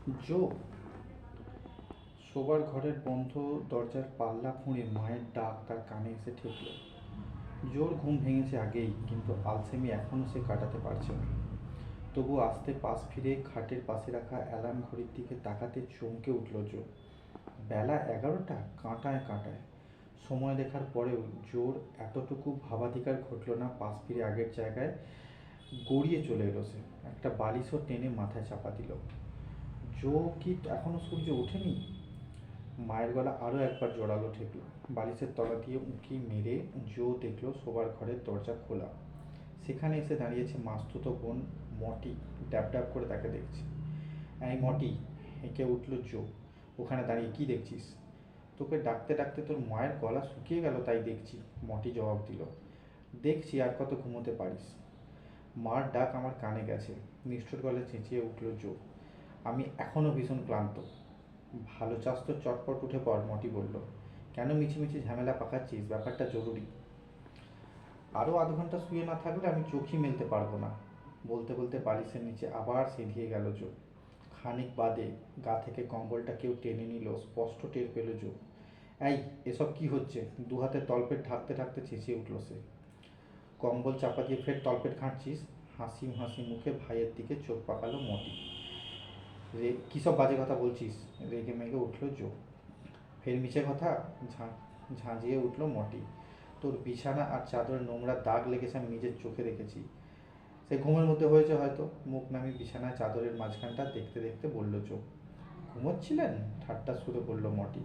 জো শোবার ঘরের বন্ধ দরজার পাল্লা খুঁড়ে মায়ের ডাক তার কানে এসে ঠেকল। জোর ঘুম ভেঙেছে আগেই, কিন্তু আলসেমি এখনও সে কাটাতে পারছে না। তবু আস্তে পাশ ফিরে খাটের পাশে রাখা অ্যালার্ম ঘড়ির দিকে তাকাতে চমকে উঠল জো। বেলা 11টা, কাঁটায় কাঁটায়। সময় দেখার পরেও জোর এতটুকু ভাবাধিকার ঘটল না পাশ ফিরে আগের জায়গায় গড়িয়ে চলে এলো সে। একটা বালিশও টেনে মাথায় চাপা দিল। জো কি এখনো সূর্য ওঠেনি? মায়ের গলা আরও একবার জোরালো ঠেকল। বালিশের তলা দিয়ে উঁকি মেরে জো দেখল শোবার ঘরের দরজা খোলা। সেখানে এসে দাঁড়িয়েছে মাসতুতো বোন মটি। ড্যাব ড্যাব করে তাকে দেখছে। এই মটি, হেঁকে উঠল জো। ওখানে দাঁড়িয়ে কি দেখছিস? তোকে ডাকতে ডাকতে তোর মায়ের গলা শুকিয়ে গেল, তাই দেখছি, মটি জবাব দিল। দেখছি আর কত ঘুমোতে পারিস। মার ডাক আমার কানে গেছে, নিষ্ঠুর গলায় চেঁচিয়ে উঠল জো। আমি এখনও ভীষণ ক্লান্ত। ভালো চাস তো চটপট উঠে পড়, মটি বলল। কেন মিছিমিছি ঝামেলা পাকাচ্ছিস? ব্যাপারটা জরুরি। আরও আধ ঘন্টা শুয়ে না থাকলে আমি চোখই মেলতে পারবো না। বলতে বলতে বালিশের নিচে আবার সেঁধিয়ে গেল জো। খানিক বাদে গা থেকে কম্বলটা কেউ টেনে নিল, স্পষ্ট টের পেল জো। এই, এসব কি হচ্ছে? দু হাতে তলপেট ঢাকতে ঢাকতে চেঁচিয়ে উঠল সে। কম্বল চাপা দিয়ে ফের তলপেট ঘাঁটছিস? হাসি হাসি মুখে ভাইয়ের দিকে চোখ পাকালো মটি। কী সব বাজে কথা বলছিস? রেগে মেগে উঠল জো। ফের মিছে কথা? ঝাঁঝিয়ে উঠল মটি। তোর বিছানা আর চাদরে নোংরা দাগ লেগেছে, আমি নিজের চোখে দেখেছি। সে ঘুমের মধ্যে হয়েছে হয়তো। মুখ নামিয়ে বিছানায় চাদরের মাঝখানটা দেখতে দেখতে বলল জো। ঘুমোচ্ছিলেন? ঠাট্টা সুরে বলল মটি।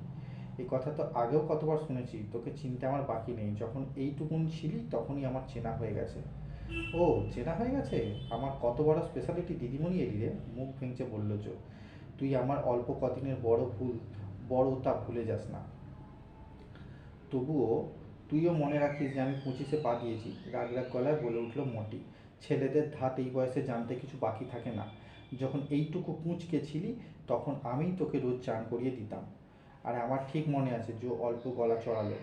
এই কথা তো আগেও কতবার শুনেছি, তোকে চিনতে আমার বাকি নেই। যখন এইটুকুন ছিলি তখনই আমার চেনা হয়ে গেছে। ও, চেনা হয়ে গেছে? আমার কত বড় স্পেশালিটি দিদিমণি এলি রে, মুখ ভেঙচে বলল জো। তুই আমার অল্প কদিনের বড়টা ভুলে যাস না। তবুও তুইও মনে রাখিস যে আমি 25-এ পা দিয়েছি, রাগ রাগ গলায় বলে উঠল মটি। ছেলেদের ধাত এই বয়সে জানতে কিছু বাকি থাকে না। যখন এইটুকু কুঁচকে ছিলি তখন আমিই তোকে রোজ চান করিয়ে দিতাম। আর আমার ঠিক মনে আছে, জো অল্প গলা চড়ালো।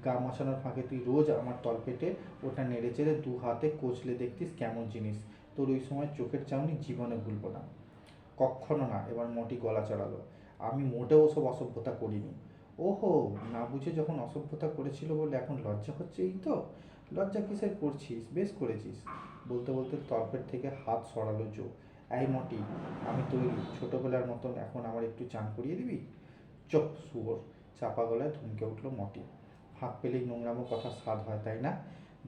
গা মশানোর ফাঁকে তুই রোজ আমার তলপেটে ওটা নেড়ে চেড়ে দু হাতে কচলে দেখতিস কেমন জিনিস। তোর ওই সময় চোখের চাউনি জীবনে ভুলবো না। কক্ষনো না, এবার মটি গলা চড়ালো। আমি মোটেও ওসব অসভ্যতা করিনি। ওহো, না বুঝে যখন অসভ্যতা করেছিল বলে এখন লজ্জা হচ্ছে, এই তো? লজ্জা কিসের করছিস? বেশ করেছিস। বলতে বলতে তলপেট থেকে হাত সরালো জো। এই মটি, আমি তৈরি। ছোটবেলার মতন এখন আমার একটু চান করিয়ে দিবি? চোখ শুয়োর, চাপা গলায় ধমকে উঠল মটি। ফাঁক পেলেই নোংরামো কথা স্বাদ হয়, তাই না?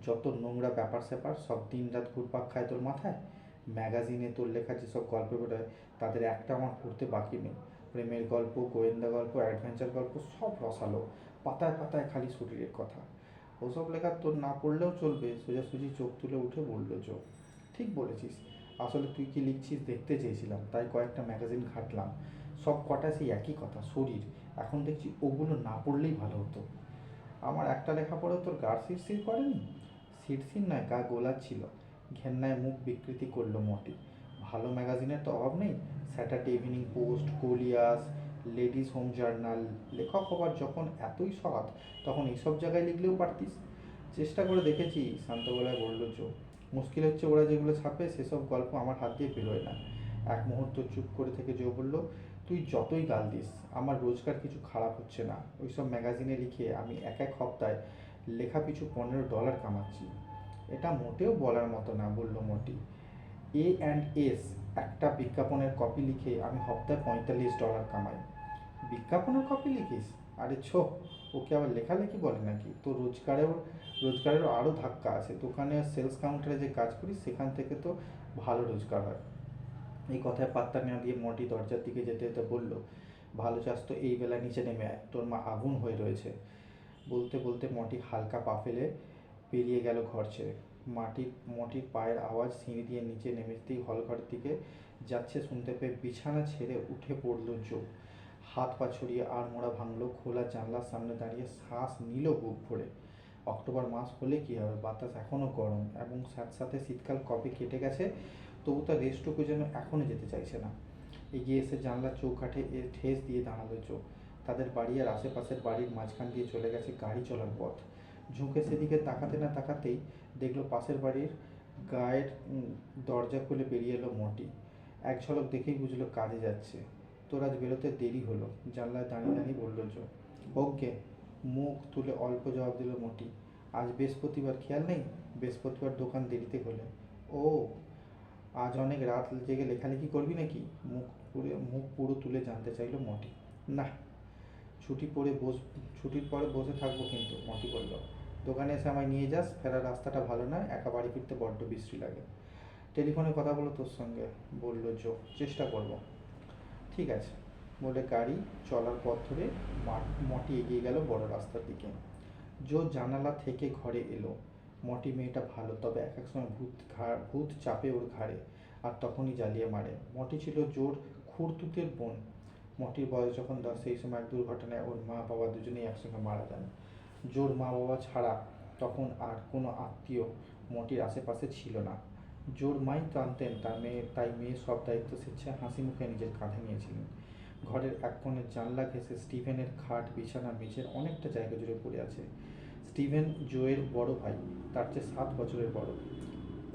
যত নোংরা ব্যাপার স্যাপার সব দিন রাত ঘুরপাক খায় তোর মাথায়। ম্যাগাজিনে তোর লেখা যেসব গল্প বেরোয় তাদের একটা আমার পড়তে বাকি নেই। প্রেমের গল্প, গোয়েন্দা গল্প, অ্যাডভেঞ্চার গল্প সব রসালো। পাতায় পাতায় খালি শরীরের কথা। ওসব লেখা তোর না পড়লেও চলবে। সোজাসুজি চোখ তুলে উঠে বলল জো। ঠিক বলেছিস। আসলে তুই কি লিখছিস দেখতে চেয়েছিলাম, তাই কয়েকটা ম্যাগাজিন ঘাঁটলাম। সব কটা সেই একই কথা, শরীর। এখন দেখছি ওগুলো না পড়লেই ভালো হতো। আমার একটা লেখা পড়েও তোর গা শিরশির করেনি? শিরশির নয়, গা গোলাচ্ছিল। ঘেন্নায় মুখ বিকৃতি করলো মটি। ভালো ম্যাগাজিনের তো অভাব নেই। Saturday evening post, coleus, ladies home journal. লেখক হবার যখন এতই শখ, তখন এইসব জায়গায় লিখলেও পারতিস। চেষ্টা করে দেখেছি, শান্ত গলায় বলল জো। মুশকিল হচ্ছে ওরা যেগুলো ছাপে সেসব গল্প আমার হাত দিয়ে বেরোয় না। এক মুহূর্ত চুপ করে থেকে জো বলল, তুই যতই গাল দিস আমার রোজগার কিছু খারাপ হচ্ছে না। ওইসব ম্যাগাজিনে লিখে আমি এক এক সপ্তাহে লেখা পিছু $15 কামাচ্ছি। এটা মোটেও বলার মতো না, বলল মটি। A&S একটা বিজ্ঞাপনের কপি লিখে আমি সপ্তাহে $45 কামাই। বিজ্ঞাপনের কপি লিখিস? আরে ছো, ওকে আবার লেখালেখি বলে নাকি? তো রোজগারেরও আরও ধাক্কা আছে। দোকানে সেলস কাউন্টারে যে কাজ করিস সেখান থেকে তো ভালো রোজগার হয়। এই কথায় পাত্তা না দিয়ে মটি দরজার দিকে যেতে যেতে বলল, ভালো চাস তো এই বেলা নিচে নেমে আয়, তোর মা আগুন হয়ে রয়েছে। বলতে বলতে মটি হালকা পা ফেলে বেরিয়ে গেল ঘর ছেড়ে। মটির পায়ের আওয়াজ সিঁড়ি দিয়ে নিচে নেমেতেই হলঘরের দিকে যাচ্ছে শুনতে পেয়ে বিছানা ছেড়ে উঠে পড়ল জো। হাত পা ছড়িয়ে আড়মোড়া ভাঙল, খোলা জানলার সামনে দাঁড়িয়ে শ্বাস নিল বুক ভরে। অক্টোবর মাস হলে কী হবে, বাতাস এখনও গরম এবং সাথে শীতকাল কবে কেটে গেছে, তবু তার রেস্টটুকু যেন এখনও যেতে চাইছে না। এগিয়ে এসে জানলার চৌকাঠে ঠেস দিয়ে দাঁড়ালো চোখ। তাদের বাড়ি আর আশেপাশের বাড়ির মাঝখান দিয়ে চলে গেছে গাড়ি চলার পথ। ঝুঁকে সেদিকে তাকাতে না তাকাতেই দেখলো পাশের বাড়ির গায়ের দরজা খুলে বেরিয়ে এলো মটি। এক ঝলক দেখেই বুঝলো কাজে যাচ্ছে। তোর আজ বেরোতে দেরি হলো, জানলায় দাঁড়িয়ে দাঁড়িয়ে বলল জো। ওকে, মুখ তুলে অল্প জবাব দিল মতি। আজ বৃহস্পতিবার, খেয়াল নেই? বৃহস্পতিবার দোকান দেরিতে খোলে। ও, আজ অনেক রাত জেগে লেখালেখি করবি নাকি? মুখ পুরো তুলে জানতে চাইলো মতি। না, ছুটি পড়ে বস ছুটির পরে বসে থাকবো কিন্তু, মতি বলল। দোকানে এসে আমায় নিয়ে যাস, ফেরার রাস্তাটা ভালো নয়, একা বাড়ি ফিরতে বড্ড বিশ্রী লাগে। টেলিফোনে কথা বলো তোর সঙ্গে, বলল জো। চেষ্টা করব। ঠিক আছে, বলে গাড়ি চলার পথ ধরে মটি এগিয়ে গেল বড় রাস্তার দিকে। জো জানালা থেকে ঘরে এলো। মটি মেয়েটা ভালো, তবে এক এক সময় ভূত চাপে ওর ঘাড়ে, আর তখনই জ্বালিয়ে মারে। মটি ছিল জোর খুড়তুতের বোন। মটির বয়স যখন 10, সেই সময় এক দুর্ঘটনায় ওর মা বাবা দুজনেই একসঙ্গে মারা যান। জোর মা বাবা ছাড়া তখন আর কোনো আত্মীয় মটির আশেপাশে ছিল না। জোর মাই জানতেন তার মেয়ে, তাই মেয়ে সব দায়িত্ব স্বেচ্ছায় হাসি মুখে নিজের কাঁধে নিয়েছিলেন। ঘরের এক কোণের জানলা ঘেঁষে স্টিভেনের খাট, বিছানা, মেঝের অনেকটা জায়গা জুড়ে পড়ে আছে। স্টিভেন জোয়ের বড় ভাই, তার চেয়ে 7 বছরের বড়।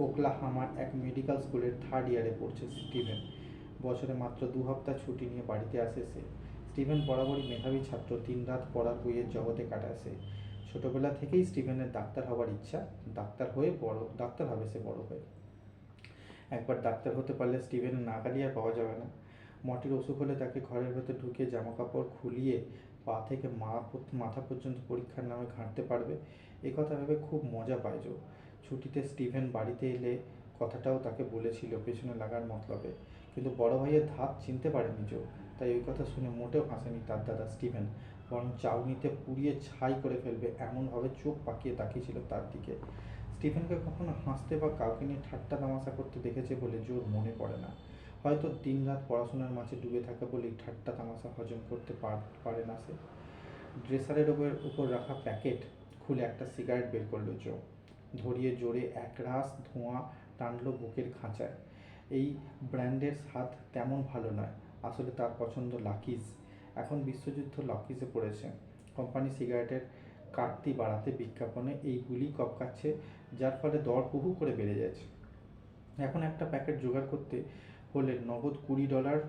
ওকলাহামার এক মেডিকেল স্কুলের 3rd ইয়ারে পড়ছে স্টিভেন। বছরে মাত্র 2 সপ্তাহ ছুটি নিয়ে বাড়িতে আসে সে। স্টিভেন বরাবরই মেধাবী ছাত্র, দিনরাত পড়ার বইয়ের জগতে কাটায় সে। ছোটবেলা থেকেই স্টিভেনের ডাক্তার হওয়ার ইচ্ছা, ডাক্তার হবে সে বড় হয়ে। একবার ডাক্তার হতে পারলে স্টিভেনের নাগালি আর পাওয়া যাবে না। মটির অসুখ হলে তাকে ঘরের ভেতর ঢুকিয়ে জামা কাপড় খুলিয়ে পা থেকে মাথা পর্যন্ত পরীক্ষার নামে ঘাঁটতে পারবে, এ কথা ভেবে খুব মজা পায় জো। ছুটিতে স্টিভেন বাড়িতে এলে কথাটাও তাকে বলেছিল পেছনে লাগার মতলবে, কিন্তু বড় ভাইয়ের ধাত চিনতে পারেনি জো। তাই ওই কথা শুনে মোটেও হাসেনি তার দাদা স্টিভেন, বরং চাউনিতে পুড়িয়ে ছাই করে ফেলবে এমনভাবে চোখ পাকিয়ে তাকিয়েছিল তার দিকে। স্টিফেনকে কখনো হাসতে বা কাউকে নিয়ে ঠাট্টা তামাশা করতে দেখেছে বলে জোর মনে পড়ে না। হয়তো দিনরাত পড়াশোনার মাঝে ডুবে থাকে বলেই ঠাট্টা তামাশা হজম করতে পারে না সে। ড্রেসারের উপর রাখা প্যাকেট খুলে একটা সিগারেট বের করলো জো। ধরিয়ে জোরে একরাশ ধোঁয়া টানলো বুকের খাঁচায়। এই ব্র্যান্ডের স্বাদ তেমন ভালো নয়, আসলে তার পছন্দ লাকিজ। এখন বিশ্বযুদ্ধ লাকিজে পড়েছে। কোম্পানি সিগারেটের কাটতি বাড়াতে বিজ্ঞাপনে এইগুলি কপকাচ্ছে, যার ফলে দর হু হু করে বেড়ে যাচ্ছে। এখন একটা প্যাকেট জোগাড় করতে হলে নগদ $20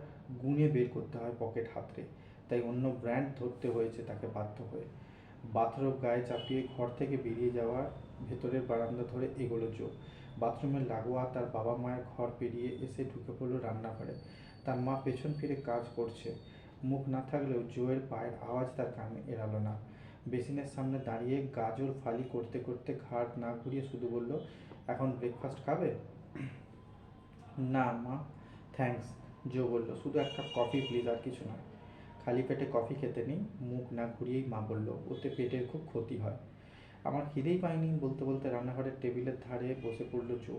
গুনে বের করতে হয় পকেট হাতড়ে, তাই অন্য ব্র্যান্ড ধরতে হয়েছে তাকে বাধ্য হয়ে। বাথরোব গায়ে চাপিয়ে ঘর থেকে বেরিয়ে যাওয়ার ভেতরের বারান্দা ধরে এগোলো জো। বাথরুমের লাগোয়া তার বাবা মায়ের ঘর পেরিয়ে এসে ঢুকে পড়লো রান্নাঘরে। তার মা পেছন ফিরে কাজ করছে, মুখ না থাকলেও জোয়ের পায়ের আওয়াজ তার কানে এড়ালো না। বেসিনের সামনে দাঁড়িয়ে গাজর ফালি করতে করতে ঘাড় না ঘুরিয়ে শুধু বলল, এখন ব্রেকফাস্ট খাবে? না মা, থ্যাঙ্কস, জো বলল। শুধু এক কাপ কফি প্লিজ, আর কিছু নয়। খালি পেটে কফি খেতে নেই, মুখ না ঘুরিয়েই মা বলল। ওতে পেটের খুব ক্ষতি হয়। আমার খিদেই পায়নি, বলতে বলতে রান্নাঘরের টেবিলের ধারে বসে পড়ল জো।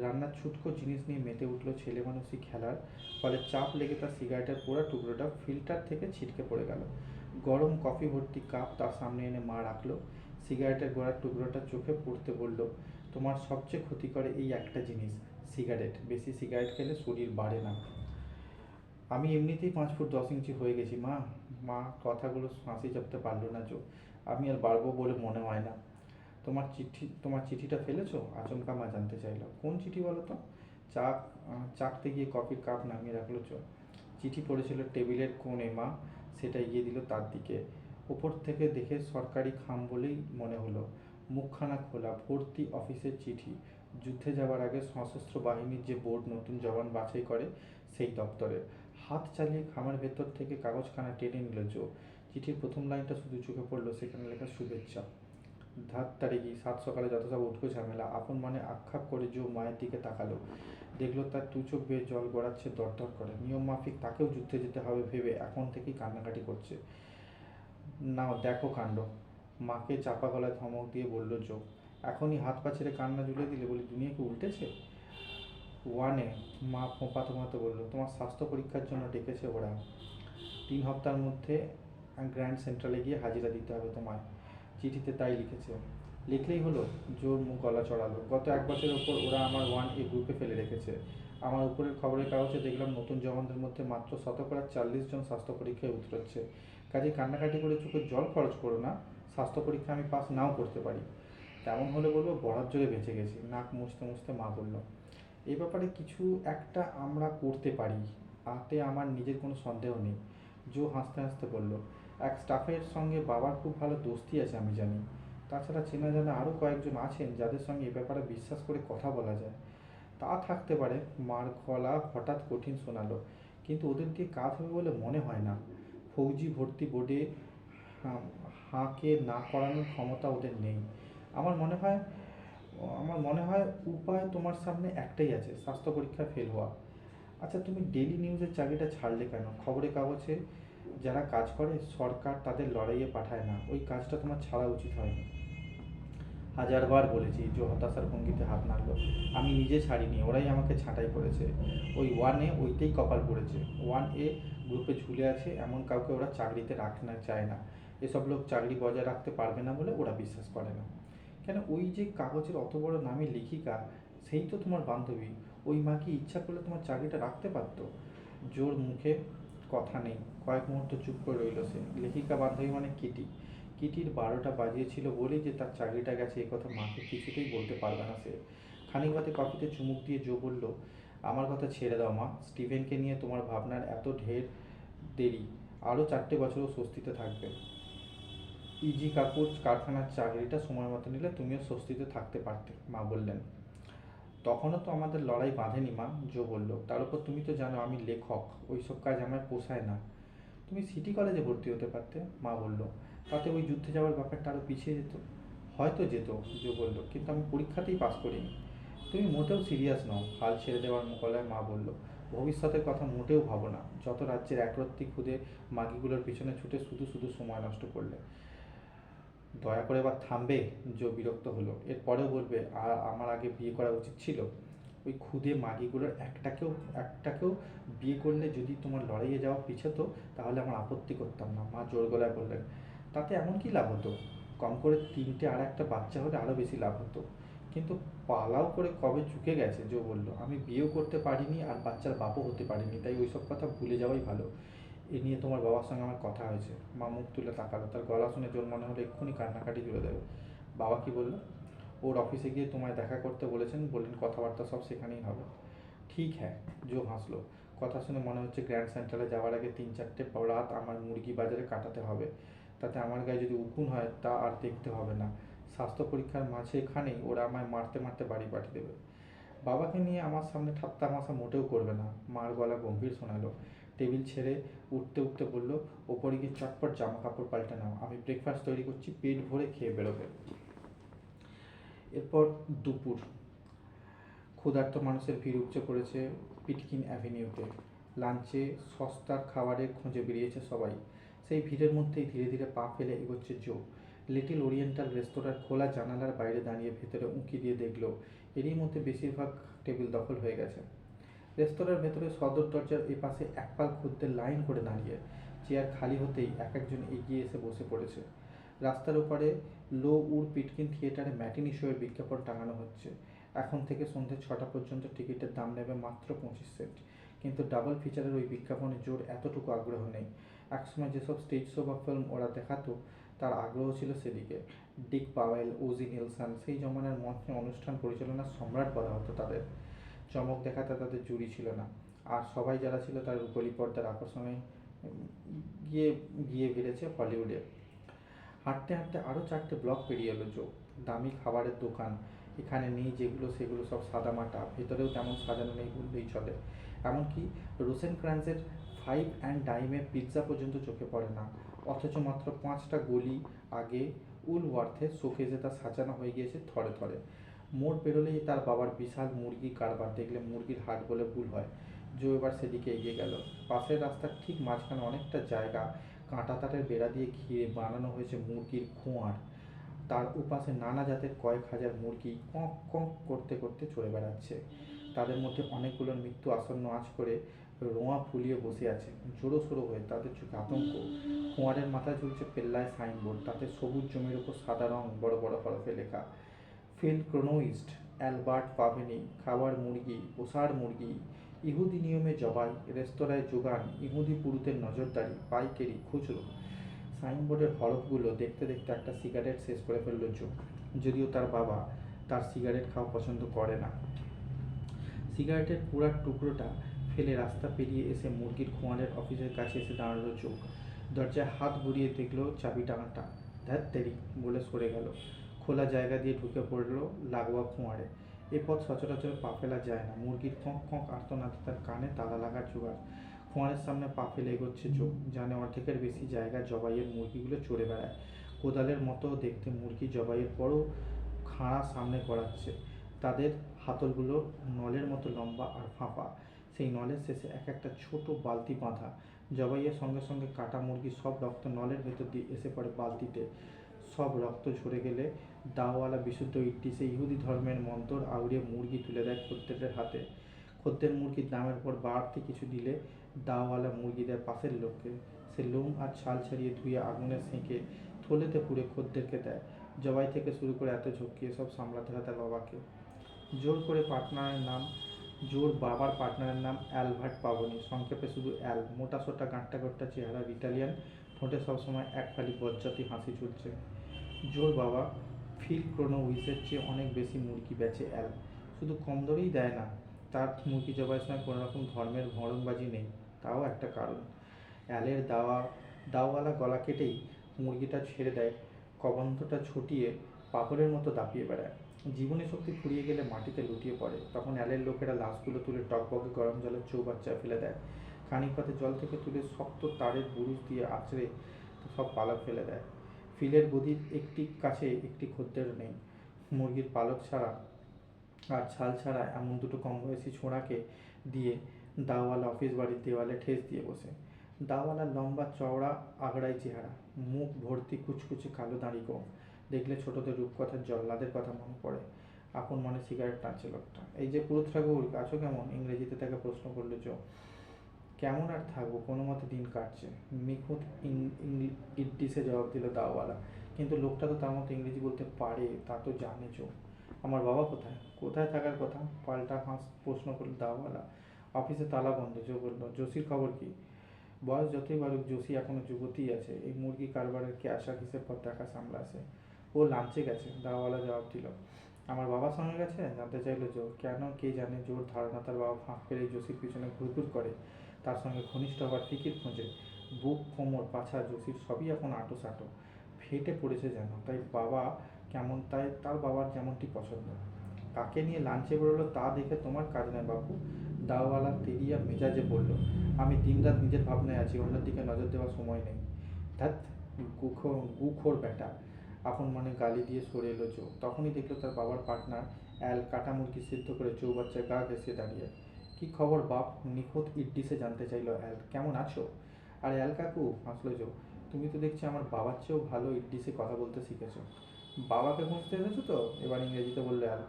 রান্নার ছুটকো জিনিস নিয়ে মেতে উঠল ছেলে মানুষই খেলার, ফলে চাপ লেগে তার সিগারেটের পোড়া টুকরোটা ফিল্টার থেকে ছিটকে পড়ে গেল। গরম কফি ভর্তি কাপ তার সামনে এনে মা রাখলো। সিগারেটের গোড়ার টুকরোটা চোখে পড়তে বলল, তোমার সবচেয়ে ক্ষতি করে এই একটা জিনিস, সিগারেট। বেশি সিগারেট খেলে শরীর বাড়ে না। আমি এমনিতেই 5 ফুট 10 ইঞ্চি হয়ে গেছি মা। মা কথাগুলো হাসি চাপতে পারলো না জো। আমি আর বাড়বো বলে মনে হয় না। তোমার চিঠিটা ফেলেছো? আচমকা মা জানতে চাইলো। কোন চিঠি বলো তো? চাকতে গিয়ে কফির কাপ নামিয়ে রাখলো চো। চিঠি পড়েছিল টেবিলের কোণে মা, সেটা এগিয়ে দিল তার দিকে। ওপর থেকে দেখে সরকারি খাম বলেই মনে হলো। মুখখানা খোলা, ভর্তি অফিসের চিঠি। যুদ্ধে যাওয়ার আগে সশস্ত্র বাহিনীর যে বোর্ড নতুন জওয়ান বাছাই করে, সেই দপ্তরের। হাত চালিয়ে খামের ভেতর থেকে কাগজখানা টেনে নিল জো। চিঠির প্রথম লাইনটা শুধু চোখে পড়লো, সেখানে লেখা শুভেচ্ছা। ধাত তারিখি 7 সকালে যত সব উঠকো ঝামেলা। আপন মনে আক্ষেপ করে জো মায়ের দিকে তাকালো। দেখলো তার দু চোখ বেয়ে জল গড়াচ্ছে দরদর করে। নিয়ম মাফিক তাকেও যুদ্ধে যেতে হবে ভেবে এখন থেকেই কান্নাকাটি করছে। নাও দেখো কাণ্ড, মাকে চাপা গলায় ধমক দিয়ে বলল জো। এখনই হাত পা ছেড়ে কান্না জুড়ে দিলে বলি দুনিয়া কি উল্টেছে? ওয়ানে, মা ফোঁপাতে ফোঁপাতে বলল, তোমার স্বাস্থ্য পরীক্ষার জন্য ডেকেছে ওরা। 3 সপ্তাহের মধ্যে গ্র্যান্ড সেন্ট্রালে গিয়ে হাজিরা দিতে হবে তোমায়। চিঠিতে তাই লিখেছে। লিখলেই হলো? জোর মুখ গলা চড়ালো। গত 1 বছরের ওপর ওরা আমার 1A গ্রুপে ফেলে রেখেছে। আমার উপরের খবরের কাগজে দেখলাম নতুন জওয়ানদের মধ্যে মাত্র 40 জন স্বাস্থ্য পরীক্ষায় উতরোচ্ছে। কাজে কান্নাকাটি করে চোখের জল খরচ করো না। স্বাস্থ্য পরীক্ষা আমি পাস নাও করতে পারি, তেমন হলে বলবো বরাত জোরে বেঁচে গেছি। নাক মুছতে মুছতে মা বলল, এই ব্যাপারে কিছু একটা আমরা করতে পারি। তাতে আমার নিজের কোনো সন্দেহ নেই। জো হাসতে হাসতে বলল, এক স্টাফের সঙ্গে বাবার খুব ভালো দোস্তি আছে আমি জানি। তাছাড়া চেনা জানা আরও কয়েকজন আছেন যাদের সঙ্গে এ ব্যাপারে বিশ্বাস করে কথা বলা যায়। তা থাকতে পারে। মার গলা হঠাৎ কঠিন শোনালো। কিন্তু ওদের দিয়ে কাজ হবে বলে মনে হয় না। ফৌজি ভর্তি বোর্ডে হাঁ হাঁকে না করানোর ক্ষমতা ওদের নেই। আমার মনে হয় আমার মনে হয় উপায় তোমার সামনে একটাই আছে, স্বাস্থ্য পরীক্ষায় ফেল হওয়া। আচ্ছা, তুমি ডেলি নিউজের চাকরিটা ছাড়লে কেন? খবরের কাগজে যারা কাজ করে সরকার তাদের লড়াইয়ে পাঠায় না, ওই কাজটা তোমার ছাড়া উচিত হয়নি। হাজারবার বলেছি। জো হতাশার ভঙ্গিতে হাত নাড়ল। আমি নিজে ছাড়িনি, ওরাই আমাকে ছাঁটাই করেছে। ওই ওয়ানে ওইটাই কপাল পড়েছে। 1A গ্রুপে ঝুলে আছে এমন কাউকে ওরা চাকরিতে রাখতে চায় না। এসব লোক চাকরি বজায় রাখতে পারবে না বলে ওরা বিশ্বাস করে না। কেন, ওই যে কাগজের অত বড় নামী লেখিকা, সেই তো তোমার বান্ধবী। ওই মা কি ইচ্ছা করলে তোমার চাকরিটা রাখতে পারতো? জোর মুখে কথা নেই। কয়েক মুহূর্ত চুপ করে রইল সে। লেখিকা বান্ধবী মানে কিটি। কিটির 12টা বাজিয়েছিল বলেই যে তার চাকরিটা গেছে এ কথা মাকে কিছুতেই বলতে পারবে না সে। খানিক বাদে কফিতে চুমুক দিয়ে জো বলল, আমার কথা ছেড়ে দাও মা, স্টিভেনকে নিয়ে তোমার ভাবনার এত ঢের দেরি। আরও 4টে বছরও স্বস্তিতে থাকবে। ইজি কাপুর কারখানার চাকরিটা সময় মতো নিলে তুমিও স্বস্তিতে থাকতে পারতে, মা বললেন। তখনও তো আমাদের লড়াই বাঁধেনি মা, জো বলল। তার উপর তুমি তো জানো আমি লেখক, ওইসব কাজ আমায় পোষায় না। তুমি সিটি কলেজে ভর্তি হতে পারতে, মা বলল। তাতে ওই যুদ্ধে যাওয়ার ব্যাপারটা আরও পিছিয়ে যেত। হয়তো যেত, জো বলল, কিন্তু আমি পরীক্ষাতেই পাস করিনি। তুমি মোটেও সিরিয়াস নও, হাল ছেড়ে দেওয়ার গলায় মা বলল। ভবিষ্যতের কথা মোটেও ভাবো না। যত রাজ্যের একরত্তি খুদে মাগিগুলোর পিছনে ছুটে শুধু শুধু সময় নষ্ট করলে। দয়া করে এবার থামবে? জো বিরক্ত হলো। এরপরেও বলবে আর আমার আগে বিয়ে করা উচিত ছিল? ওই ক্ষুদে মাগিগুলোর একটাকেও বিয়ে করলে যদি তোমার লড়াইয়ে যাওয়া পিছাতো তাহলে আমার আপত্তি করতাম না, মা জোর গলায় বললেন। তাতে এমন কি লাভ হতো? কম করে 3টে আর একটা বাচ্চা হলে আরও বেশি লাভ হতো। কিন্তু পালাও করে কবে চুকে গেছে, জো বলল। আমি বিয়েও করতে পারিনি আর বাচ্চার বাপও হতে পারিনি, তাই ওইসব কথা ভুলে যাওয়াই ভালো। এ নিয়ে তোমার বাবার সঙ্গে আমার কথা হয়েছে। মা মুখ তুলে তাকালো। তার গলা শুনে জোর মনে হলো এক্ষুনি কান্নাকাটি জুড়ে দেবে। বাবা কি বললো? ওর অফিসে গিয়ে তোমায় দেখা করতে বলেছেন, বললেন কথাবার্তা সব সেখানেই হবে। ঠিক হ্যাঁ, জো হাসলো। কথা শুনে মনে হচ্ছে গ্র্যান্ড সেন্টারে যাওয়ার আগে 3-4টে রাত আমার মুরগি বাজারে কাটাতে হবে। তাতে আমার গায়ে যদি উকুন হয় তা আর দেখতে হবে না। স্বাস্থ্য পরীক্ষার মাঝে এখানেই ওরা আমায় মারতে মারতে বাড়ি পাঠিয়ে দেবে। বাবাকে নিয়ে আমার সামনে ঠাট্টা তামাশা মোটেও করবে না, মার গলা গম্ভীর শোনালো। টেবিল ছেড়ে উঠতে উঠতে বলল, ওপরে গিয়ে চটপট জামা কাপড় পাল্টে নাও, আমি ব্রেকফাস্ট তৈরি করছি, পেট ভরে খেয়ে বেরোবে। এরপর দুপুর। ক্ষুধার্ত মানুষের ভিড় উপচে পড়েছে পিটকিন অ্যাভিনিউতে। লাঞ্চে সস্তার খাবারের খোঁজে বেরিয়েছে সবাই। সেই ভিড়ের মধ্যেই ধীরে ধীরে পা ফেলে এগোচ্ছে জো। লিটল ওরিয়েন্টাল রেস্তোরাঁর খোলা জানালার বাইরে দাঁড়িয়ে ভেতরে উঁকি দিয়ে দেখলো এরই মধ্যে বেশিরভাগ টেবিল দখল হয়ে গেছে। রেস্তোরাঁর ভেতরে সদর দরজার এপাশে একপাল খদ্দের লাইন করে দাঁড়িয়ে। চেয়ার খালি হতেই এক একজন এগিয়ে এসে বসে পড়েছে। রাস্তার ওপারে লো উড পিটকিন থিয়েটারে ম্যাটিনি শোয়ের বিজ্ঞাপন টাঙানো হচ্ছে। এখন থেকে সন্ধ্যে 6টা পর্যন্ত টিকিটের দাম নেবে মাত্র 25 সেন্ট। কিন্তু ডাবল ফিচারের ওই বিজ্ঞাপনে জোর এতটুকু আগ্রহ নেই। একসময় যেসব স্টেজ শো বা ফিল্ম ওরা দেখাতো তার আগ্রহ ছিল সেদিকে। ডিক পাওয়েল, ওজি নিলসন, সেই জমানার মঞ্চে অনুষ্ঠান পরিচালনার সম্রাট বলা হতো তাদের। চমক দেখাতে তাদের জুড়ি ছিল না। আর সবাই যারা ছিল তার রূপলি পর্দার আকর্ষণে গিয়ে গিয়ে ভিড়েছে হলিউডে। হাঁটতে হাঁটতে আরও 4টে ব্লক পেরিয়ে এলো জো। দামি খাবারের দোকান এখানে নেই যেগুলো সেগুলো সব সাদামাটা, ভেতরেও তেমন সাজানো নেই বললেই চলে। এমনকি রোসেনক্রাঞ্চের 5 অ্যান্ড ডাইমের পিৎজা পর্যন্ত চোখে পড়ে না। অথচ মাত্র 5টা গলি আগে উলওয়ার্থের শোকেজে তা সাজানো হয়ে গিয়েছে থরে থরে। মোড় পেরোলেই তার বাবার বিশাল মুরগি কারবার দেখলে মুরগির হাট বলে ভুল হয়। জো এবার সেদিকে এগিয়ে গেল। পাশের রাস্তার ঠিক মাঝখানে অনেকটা জায়গা কাঁটাতারের বেড়া দিয়ে ঘিরে বানানো হয়েছে মুরগির খোঁয়ার। তার উপাসে নানা জাতের কয়েক হাজার মুরগি কক কক করতে করতে চড়ে বেড়াচ্ছে। তাদের মধ্যে অনেকগুলোর মৃত্যু আসন্ন আঁচ করে রোঁয়া ফুলিয়ে বসে আছে জোড়ো সোড়ো হয়ে, তাদের চোখে আতঙ্ক। খোঁয়ারের মাথায় ঝুলছে পেল্লায় সাইনবোর্ড, তাতে সবুজ জমির উপর সাদা রং বড় বড় হরফে লেখা, ফিল ক্রোনোইস্ট অ্যালবার্ট পাভেনি, খাবার মুরগি, পোষার মুরগি, ইহুদি নিয়মে জবাই, রেস্তোরাঁয় যোগান, ইহুদি পুরুষদের নজরদারি, পাইকারি, খুচরো। সাইনবোর্ডের হরফগুলো দেখতে দেখতে একটা সিগারেট শেষ করে ফেলল জো। যদিও তার বাবা তার সিগারেট খাওয়া পছন্দ করে না। সিগারেটের পুরার টুকরোটা ফেলে রাস্তা পেরিয়ে এসে মুরগির খোঁয়ারের অফিসের কাছে এসে দাঁড়ালো চোখ। দরজায় হাত ঘুরিয়ে দেখলো চাবি টাঙাটা। ধ্যাত তেরি বলে সরে গেল। খোলা জায়গা দিয়ে ঢুকে পড়লো লাগোয়া খোঁয়ারে। এ পথ সচরাচর পা ফেলা যায় না। মুরগির কক কক আর্তনাদে তার কানে তালা লাগার জোগাড়। খোঁয়ারের সামনে পা ফেলে এগোচ্ছে চোখ। জানে অর্ধেকের বেশি জায়গা জবাইয়ের মুরগিগুলো চড়ে বেড়ায়। কোদালের মতো দেখতে মুরগি জবাইয়ের পরও খাঁড়া সামনে গড়াচ্ছে। তাদের হাতলগুলো নলের মতো লম্বা আর ফাঁপা। সেই নলের শেষে এক একটা ছোট বালতি বাঁধা। জবাইয়ের সঙ্গে সঙ্গে কাটা মুরগির সব রক্ত নলের ভেতর দিয়ে এসে পড়ে বালতিতে। সব রক্ত ঝরে গেলে দাওয়ালা বিশুদ্ধ ইড্ডিসে ইহুদি ধর্মের মন্তর আউড়িয়ে মুরগি তুলে দেয় খদ্দেরের হাতে। খদ্দের মুরগির দামের উপর বাড়তি কিছু দিলে দাওয়ালা মুরগি দেয় পাশের লোককে। সে লোম আর ছাল ছাড়িয়ে ধুয়ে আগুনে সেঁকে থলেতে পুড়ে খদ্দেরকে দেয়। জবাই থেকে শুরু করে এত ঝক্কি এসব সামলাতে হয় তার বাবাকে। জোর করে পার্টনারের নাম জোর বাবার পার্টনারের নাম অ্যালবার্ট পাবনি, সংক্ষেপে শুধু অ্যাল। মোটা সোটা গাঁট্টা গাঁট্টা চেহারার ইটালিয়ান, ঠোঁটে সবসময় এক ফালি বজ্জাতি হাসি চলছে। জোর বাবা ফিল ক্রোনোউইসের চেয়ে অনেক বেশি মুরগি বেচে অ্যাল। শুধু কম দরেই দেয় না, তার মুরগি জবাইয়ের সময় কোনো রকম ধর্মের ভড়ংবাজি নেই, তাও একটা কারণ। অ্যালের দাওয়ালা গলা কেটেই মুরগিটা ছেড়ে দেয়, কবন্ধটা ছুটিয়ে পাথরের মতো দাপিয়ে বেড়ায়। জীবনী শক্তি ফুরিয়ে গেলে মাটিতে লুটিয়ে পড়ে। তখন অ্যালের লোকেরা লাশগুলো তুলে টকবকে গরম জলের চৌবাচ্চায় ফেলে দেয়। খানিক পথে জল থেকে তুলে শক্ত তারের বুরুজ দিয়ে আঁচড়ে সব পালক ফেলে দেয়। ফিলের গদির একটি কাছে একটি খদ্দের নেই। মুরগির পালক ছাড়া আর ছাল ছাড়া এমন দুটো কম বয়সী ছোঁড়াকে দিয়ে দাওয়ালা অফিস বাড়ির দেওয়ালে ঠেস দিয়ে বসে। দাওয়ালা লম্বা চওড়া আগড়াই চেহারা, মুখ ভর্তি কুচকুচে কালো দাড়ি গোঁফ। দেখলে ছোটদের রূপকথার জল্লাদের কথা মনে পড়ে। আপন মনে সিগারেট টানছে লোকটা। এই যে পুরুত ঠাকুর আছো কেমন, ইংরেজিতে তাকে প্রশ্ন করলো জো। কেমন আর থাকবো, কোনো মতে দিন কাটছে, নিখুঁত ইড্ডিসে জবাব দিল দাওয়ালা। কিন্তু লোকটা তো তার মতো ইংরেজি বলতে পারে, তা তো জানে চো। আমার বাবা কোথায়? কোথায় থাকার কথা, পাল্টা প্রশ্ন করল দাওয়ালা। অফিসে তালা বন্ধ, জো বলল। জোশীর খবর কি? বয়স যতই বাড়ুক জোশী এখনো যুবতীই আছে। এই মুরগি কারবারের ক্যাশ আর হিসেব পর দেখা সামলাছে। ও লাঞ্চে গেছে, দাওয়ালা জবাব দিল। আমার বাবার সঙ্গে গেছে? জানতে চাইলো জো। কেন কে জানে, জোর ধারণা তার বাবা ফাঁক পেরে জোশীর পিছনে ঘুরঘুর করে, তার সঙ্গে ঘনিষ্ঠ হওয়ার ফিকির খোঁজে। বুক কোমর পাছা জোশীর সবই এখন আঁটো সাঁটো, ফেটে পড়েছে যেন। তাই তার বাবার যেমনটি পছন্দ। কাকে নিয়ে লাঞ্চে বেরোলো তা দেখে তোমার কাজ নয় বাবু, দাওয়ালা তেরিয়া মেজাজে বলল। আমি দিনরাত নিজের ভাবনায় আছি, অন্যের দিকে নজর দেওয়ার সময় নেই। ধ্যাত গুখোর ব্যাটা, আপন মনে গালি দিয়ে সরে এলো জো। তখনই দেখলো তার বাবার পার্টনার অ্যাল কাটা মুরগি সিদ্ধ করে চৌবাচ্চায় গা ঘেঁষিয়ে দাঁড়িয়ে। কি খবর বাপ, নিখুঁত ইড্ডিসে জানতে চাইলো অ্যাল। কেমন আছো? আরে অ্যাল কাকু, হাসলো জো, তুমি তো দেখছি আমার বাবার চেয়েও ভালো ইড্ডিসে কথা বলতে শিখেছো। বাবাকে খুঁজতে এসেছো তো, এবার ইংরেজিতে বললে অ্যাল।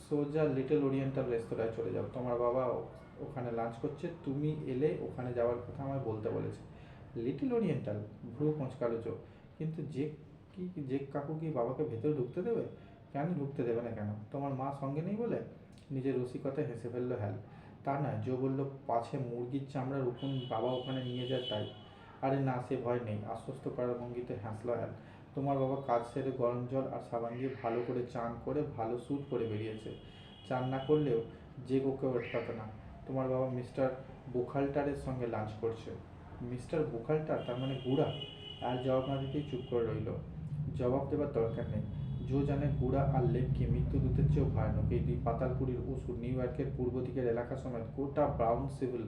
সোজা লিটল ওরিয়েন্টাল রেস্তোরাঁয় চলে যাও, তোমার বাবা ওখানে লাঞ্চ করছে, তুমি এলে ওখানে যাওয়ার কথা আমায় বলতে বলেছে। লিটল ওরিয়েন্টাল, ভ্রু কোঁচকালো চোখ। কিন্তু যে কাকু কি বাবাকে ভেতরে ঢুকতে দেবে? কেন ঢুকতে দেবে না কেন, তোমার মা সঙ্গে নেই বলে? নিজের রসিকতায় হেসে ফেললো হ্যাল। তা নয়, জো বলল, পাছে মুরগির চামড়ার উকুন বাবা ওখানে নিয়ে যায় তাই। আরে না, সে ভয় নেই, আশ্বস্ত করার ভঙ্গিতে হাসলো হ্যাল। তোমার বাবা কাজ সেরে গরম জল আর সাবান দিয়ে ভালো করে চান করে ভালো স্যুট পরে বেরিয়েছে। চান না করলেও যে ওকে আটকাতো না। তোমার বাবা মিস্টার বুখালটারের সঙ্গে লাঞ্চ করছে। মিস্টার বুখালটার, তার মানে গুড়া? আর জবাব না দিতেই চুপ করে রইল। জবাব দেবার দরকার নেই, জো জানে গুড়া আর লেপকে মৃত্যুদূতের চেয়েও ভয়ানক। এই দুই পাতালপুরীর অসুর নিউ ইয়র্কের পূর্ব দিকের এলাকা সমেত গোটা ব্রাউন সিভিল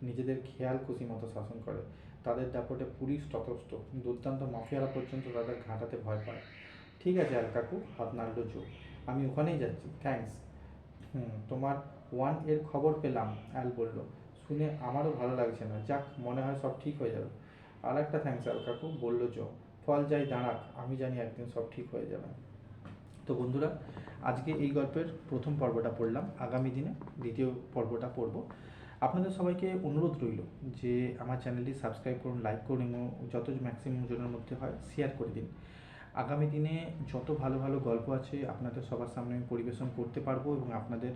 নিজেদের খেয়াল খুশি মতো শাসন করে। তাদের দাপটে পুলিশ ততস্থ, দুর্দান্ত মাফিয়ারা পর্যন্ত তাদের ঘাঁটাতে ভয় পায়। ঠিক আছে অ্যাল কাকু, হাত নাড়ল জো, আমি ওখানেই যাচ্ছি, থ্যাঙ্কস। তোমার ওয়ান এর খবর পেলাম, অ্যাল বলল। শুনে আমারও ভালো লাগছে না, যাক মনে হয় সব ঠিক হয়ে যাবে। আর একটা থ্যাঙ্কস অ্যাল কাকু, বলল জো। ফল যাই দাঁড়াক, আমি জানি একদিন সব ঠিক হয়ে যাবে। তো বন্ধুরা, আজকে এই গল্পের প্রথম পর্বটা পড়লাম, আগামী দিনে দ্বিতীয় পর্বটা পড়ব। আপনাদের সবাইকে অনুরোধ রইল যে আমার চ্যানেলটি সাবস্ক্রাইব করুন, লাইক করুন এবং যত ম্যাক্সিমাম জনের মধ্যে হয় শেয়ার করে দিন। আগামী দিনে যত ভালো ভালো গল্প আছে আপনাদের সবার সামনে আমি পরিবেশন করতে পারবো এবং আপনাদের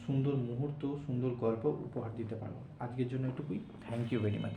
সুন্দর মুহূর্ত, সুন্দর গল্প উপহার দিতে পারবো। আজকের জন্য এটুকুই। Thank you very much.